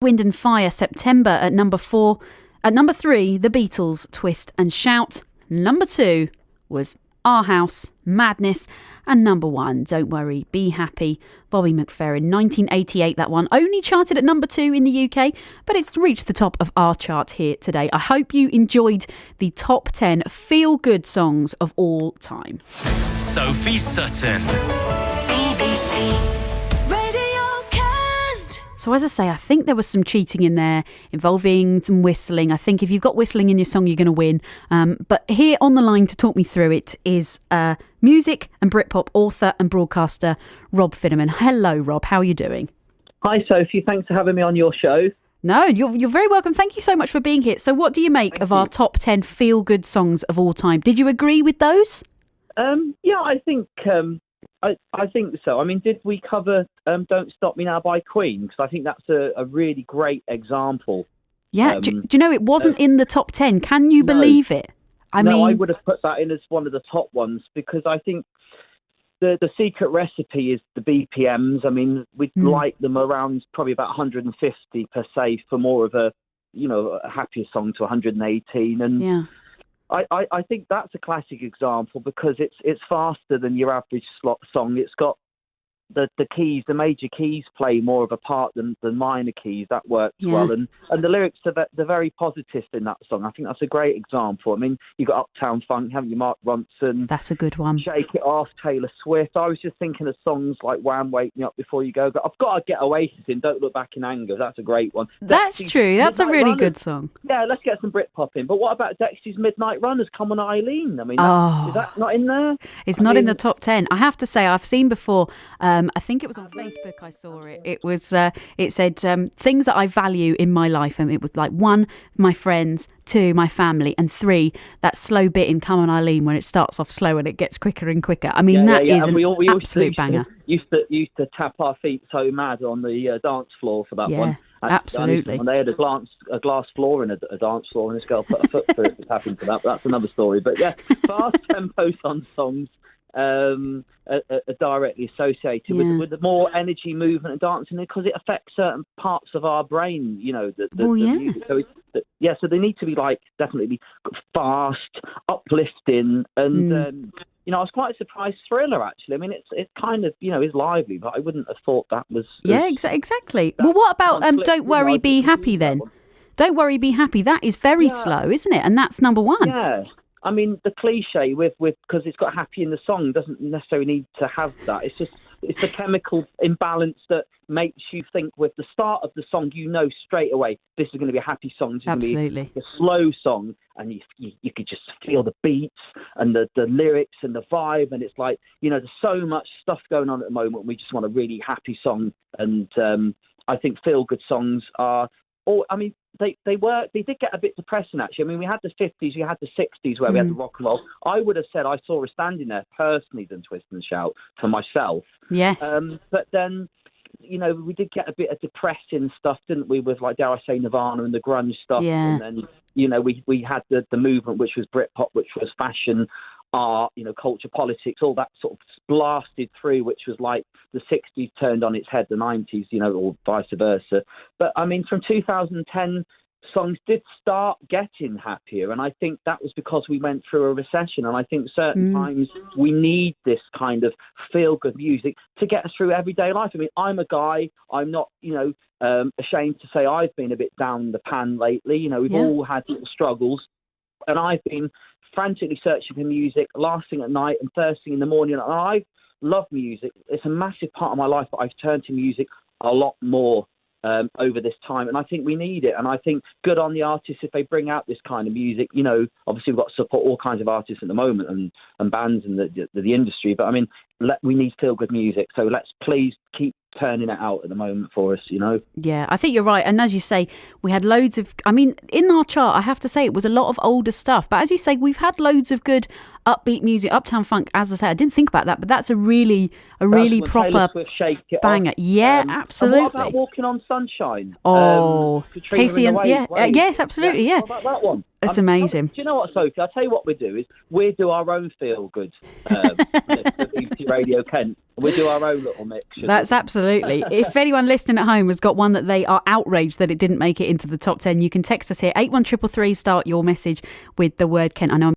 Wind and Fire, September at number 4. At number 3, The Beatles, Twist and Shout. Number 2 was Our House, Madness. And number 1, Don't Worry, Be Happy, Bobby McFerrin, 1988, that one. Only charted at number 2 in the UK, but it's reached the top of our chart here today. I hope you enjoyed the top 10 feel-good songs of all time. Sophie Sutton. BBC. So as I say, I think there was some cheating in there involving some whistling. I think if you've got whistling in your song, you're going to win. But here on the line to talk me through it is music and Britpop author and broadcaster Rob Fiddaman. Hello, Rob. How are you doing? Hi, Sophie. Thanks for having me on your show. No, you're very welcome. Thank you so much for being here. So what do you make of our top 10 feel-good songs of all time? Did you agree with those? Yeah, I think so. I mean, did we cover Don't Stop Me Now by Queen? Because I think that's a really great example. Yeah, do you know, it wasn't in the top 10. Can you believe it? I mean, I would have put that in as one of the top ones because I think the secret recipe is the BPMs. I mean, we'd like them around probably about 150 per se for more of a happier song to 118. And yeah. I think that's a classic example because it's faster than your average song. It's got the keys, the major keys play more of a part than minor keys. That works well. And the lyrics they're very positive in that song. I think that's a great example. I mean, you've got Uptown Funk, haven't you? Mark Ronson. That's a good one. Shake It Off, Taylor Swift. I was just thinking of songs like Wham! Wake Me Up Before You Go. But I've got to get Oasis in Don't Look Back in Anger. That's a great one. That's true. That's a really good song. Yeah, let's get some Britpop in. But what about Dexy's Midnight Runners? Come on, Eileen. I mean, is that not in there? It's not in the top 10. I have to say, I've seen before. I think it was on Facebook. I saw it. It was. It said things that I value in my life, and it was like 1, my friends, 2, my family, and 3, that slow bit in Come On Eileen when it starts off slow and it gets quicker and quicker. I mean, that is an absolute banger. Used to tap our feet so mad on the dance floor for that one. Absolutely. And they had a glass floor in a dance floor, and this girl put a foot through it to tap into that. But that's another story. But yeah, fast tempo songs are directly associated with the more energy, movement, and dancing because it affects certain parts of our brain. You know, the music. So they need to be definitely fast, uplifting, and. I was quite surprised. Thriller, actually. I mean, it's kind of is lively, but I wouldn't have thought that was. Yeah, exactly. Well, what about Don't Worry, Be Happy then? Don't Worry, Be Happy. That is very slow, isn't it? And that's number 1. Yeah. I mean, the cliche with because it's got happy in the song doesn't necessarily need to have that. It's the chemical imbalance that makes you think with the start of the song, straight away this is going to be a happy song. This is Absolutely. Going to be a slow song, and you could just feel the beats and the lyrics and the vibe, and it's like there's so much stuff going on at the moment. We just want a really happy song, and I think feel good songs are. They did get a bit depressing, actually. I mean, we had the 50s, we had the 60s where we had the rock and roll. I would have said I saw a standing there personally than Twist and Shout for myself. Yes. But then, we did get a bit of depressing stuff, didn't we, with, dare I say, Nirvana and the grunge stuff. Yeah. And then, we had the movement, which was Britpop, which was fashion, art, culture, politics, all that sort of blasted through, which was like the 60s turned on its head, the 90s, or vice versa. But I mean, from 2010, songs did start getting happier, and I think that was because we went through a recession, and I think certain times we need this kind of feel-good music to get us through everyday life. I mean, I'm a guy, I'm not, ashamed to say I've been a bit down the pan lately. We've all had little struggles, and I've been frantically searching for music last thing at night and first thing in the morning. And I love music. It's a massive part of my life, but I've turned to music a lot more over this time, and I think we need it. And I think good on the artists if they bring out this kind of music. Obviously we've got to support all kinds of artists at the moment and bands and the industry, but I mean, we need feel good music, so let's please keep turning it out at the moment for us, Yeah, I think you're right. And as you say, we had loads of, in our chart, I have to say it was a lot of older stuff. But as you say, we've had loads of good upbeat music, Uptown Funk, as I said. I didn't think about that, but that's a really proper banger. Yeah, absolutely. And what about Walking on Sunshine? Casey and yes, absolutely, yeah. What about that one? That's amazing. Do you know what, Sophie? I'll tell you what we do is we do our own feel-good the BBC Radio Kent. We do our own little mix. That's absolutely. If anyone listening at home has got one that they are outraged that it didn't make it into the top 10, you can text us here, 81333, start your message with the word Kent. I know